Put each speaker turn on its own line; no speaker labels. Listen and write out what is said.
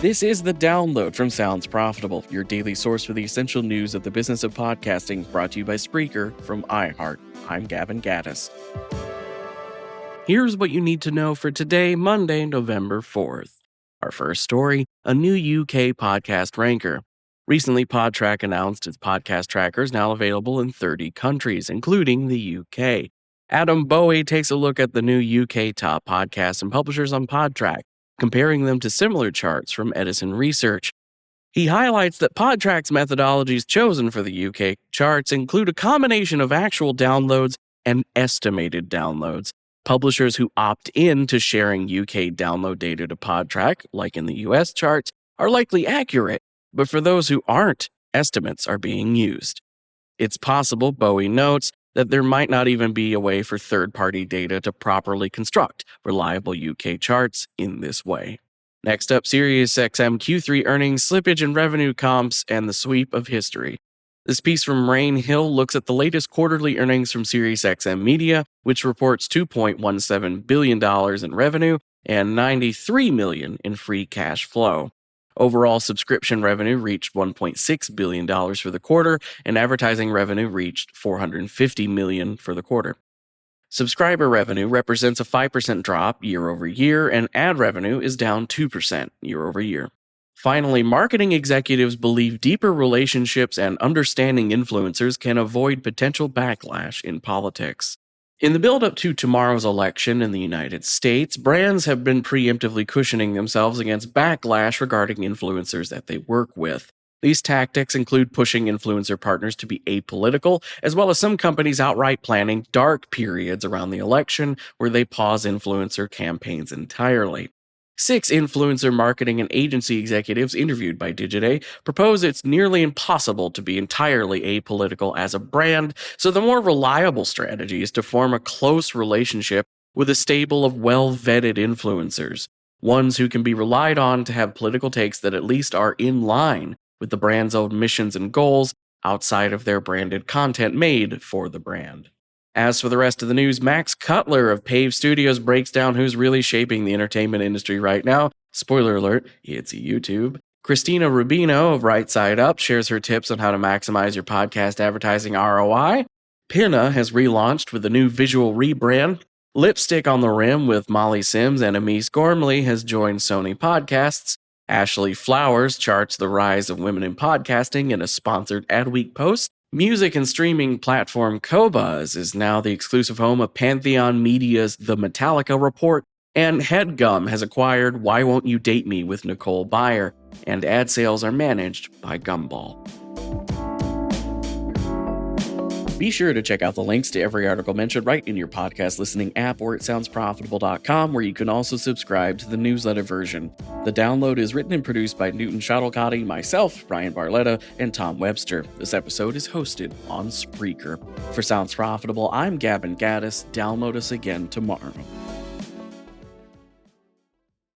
This is The Download from Sounds Profitable, your daily source for the essential news of the business of podcasting, brought to you by Spreaker from iHeart. I'm Gavin Gaddis. Here's what you need to know for today, Monday, November 4th. Our first story, a new UK podcast ranker. Recently, Podtrac announced its podcast tracker is now available in 30 countries, including the UK. Adam Bowie takes a look at the new UK top podcasts and publishers on Podtrac, comparing them to similar charts from Edison Research. He highlights that Podtrac's methodologies chosen for the UK charts include a combination of actual downloads and estimated downloads. Publishers who opt in to sharing UK download data to Podtrac, like in the US charts, are likely accurate, but for those who aren't, estimates are being used. It's possible, Bowie notes, that there might not even be a way for third-party data to properly construct reliable UK charts in this way. Next up, SXM Q3 earnings, slippage in revenue comps, and the sweep of history. This piece from Rain Hill looks at the latest quarterly earnings from SXM Media, which reports $2.17 billion in revenue and $93 million in free cash flow. Overall subscription revenue reached $1.6 billion for the quarter, and advertising revenue reached $450 million for the quarter. Subscriber revenue represents a 5% drop year over year, and ad revenue is down 2% year over year. Finally, marketing executives believe deeper relationships and understanding influencers can avoid potential backlash in politics. In the build-up to tomorrow's election in the United States, brands have been preemptively cushioning themselves against backlash regarding influencers that they work with. These tactics include pushing influencer partners to be apolitical, as well as some companies outright planning dark periods around the election where they pause influencer campaigns entirely. 6 influencer marketing and agency executives interviewed by Digiday propose it's nearly impossible to be entirely apolitical as a brand, so the more reliable strategy is to form a close relationship with a stable of well-vetted influencers, ones who can be relied on to have political takes that at least are in line with the brand's own missions and goals outside of their branded content made for the brand. As for the rest of the news, Max Cutler of Pave Studios breaks down who's really shaping the entertainment industry right now. Spoiler alert, it's YouTube. Christina Rubino of Right Side Up shares her tips on how to maximize your podcast advertising ROI. Pinna has relaunched with a new visual rebrand. Lipstick on the Rim with Molly Sims and Amise Gormley has joined Sony Podcasts. Ashley Flowers charts the rise of women in podcasting in a sponsored Adweek post. Music and streaming platform Qobuz is now the exclusive home of Pantheon Media's The Metallica Report, and HeadGum has acquired Why Won't You Date Me with Nicole Byer, and ad sales are managed by Gumball. Be sure to check out the links to every article mentioned right in your podcast listening app or at soundsprofitable.com, where you can also subscribe to the newsletter version. The Download is written and produced by Newton Shuttlecotti, myself, Brian Barletta, and Tom Webster. This episode is hosted on Spreaker. For Sounds Profitable, I'm Gavin Gaddis. Download us again tomorrow.